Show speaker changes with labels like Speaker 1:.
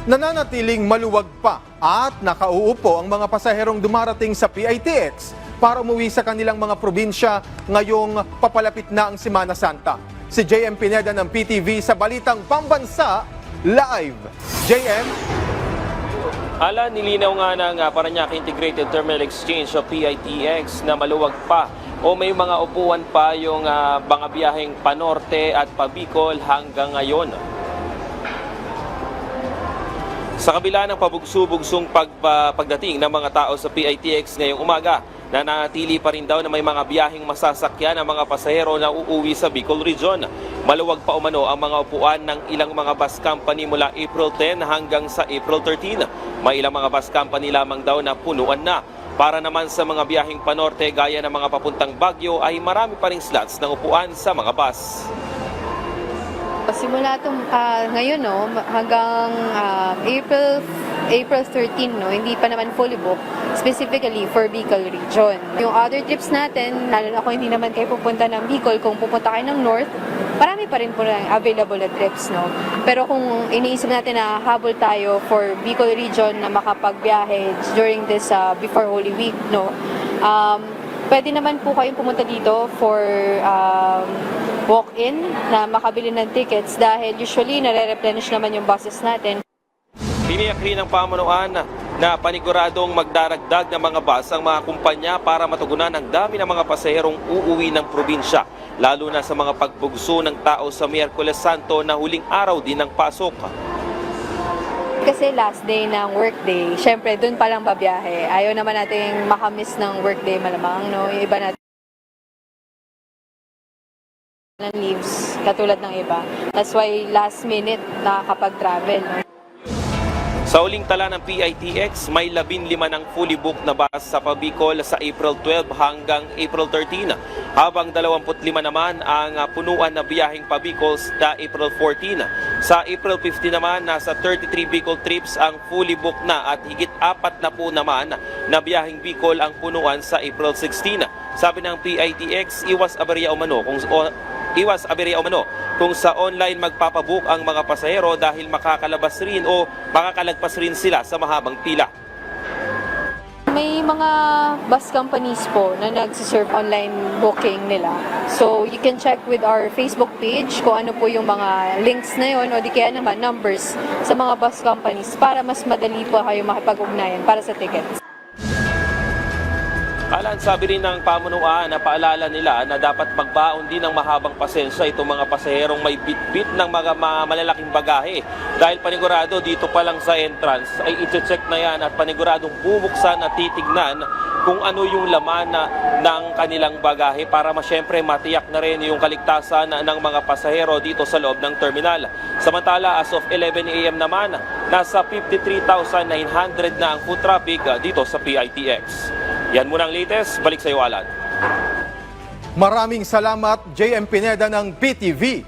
Speaker 1: nananatiling maluwag pa at nakauupo ang mga pasaherong dumarating sa PITX para umuwi sa kanilang mga probinsya ngayong papalapit na ang Semana Santa. Si JM Pineda ng PTV sa Balitang Pambansa Live. JM?
Speaker 2: Nilinaw nga ng Parañaque Integrated Terminal Exchange o PITX na maluwag pa o may mga upuan pa yung mga biyaheng panorte at pabicol hanggang ngayon. Sa kabila ng pabugso-bugsong pagdating ng mga tao sa PITX ngayong umaga, nanatili pa rin daw na may mga biyaheng masasakyan ang mga pasahero na uuwi sa Bicol Region. Maluwag pa umano ang mga upuan ng ilang mga bus company mula April 10 hanggang sa April 13. May ilang mga bus company lamang daw na punuan na. Para naman sa mga biyaheng panorte gaya ng mga papuntang Baguio ay marami pa ring slots ng upuan sa mga bus.
Speaker 3: Simula ngayon hanggang April 13 hindi pa naman fully booked specifically for Bicol Region. Yung other trips natin, lalo na kung hindi naman kayo pupunta ng Bicol, kung pupunta kayo ng North, marami pa rin po lang available na trips, Pero kung iniisip natin na habol tayo for Bicol Region na makapagbiyahe during this before Holy Week, pwede naman po kayong pumunta dito for walk-in na makabili ng tickets dahil usually nare-replenish naman yung buses natin.
Speaker 2: Tiniyak rin ng pamunuan na paniguradong magdaragdag ng mga bus ang mga kumpanya para matugunan ang dami ng mga pasaherong uuwi ng probinsya, lalo na sa mga pagbugso ng tao sa Miyerkules Santo na huling araw din ng pasok.
Speaker 3: Kasi last day ng workday, syempre dun palang babiyahe. Ayaw naman nating makamiss ng workday malamang, Yung iba natin ng leaves, katulad ng iba. That's why last minute nakakapag-travel,
Speaker 2: Sa uling tala ng PITX, may 15 ng fully booked na bus sa Pabicol sa April 12 hanggang April 13, habang 25 naman ang punuan na biyaheng Pabicol sa April 14. Sa April 15 naman, nasa 33 Bicol trips ang fully booked na at higit 4 na po naman na biyaheng Bicol ang punuan sa April 16. Sabi ng PITX, iwas aberya umano kung sa online magpapabook ang mga pasahero dahil makakalabas rin o makakalagpas rin sila sa mahabang pila.
Speaker 3: May mga bus companies po na nagsiserve online booking nila. So, you can check with our Facebook page kung ano po yung mga links na yun o di kaya naman numbers sa mga bus companies para mas madali po kayo makipag-ugnayan para sa tickets.
Speaker 2: Sabi rin ng pamunuan na paalala nila na dapat magbaon din ng mahabang pasensya itong mga pasaherong may bit-bit ng mga malalaking bagahe. Dahil panigurado dito pa lang sa entrance ay i-check na yan at paniguradong bubuksan at titignan kung ano yung laman ng kanilang bagahe para syempre matiyak na rin yung kaligtasan ng mga pasahero dito sa loob ng terminal. Samantala, as of 11 a.m. naman, nasa 53,900 na ang foot traffic dito sa PITX. Yan muna ang latest. Balik sa iyo, Alan.
Speaker 1: Maraming salamat, JM Pineda ng PTV.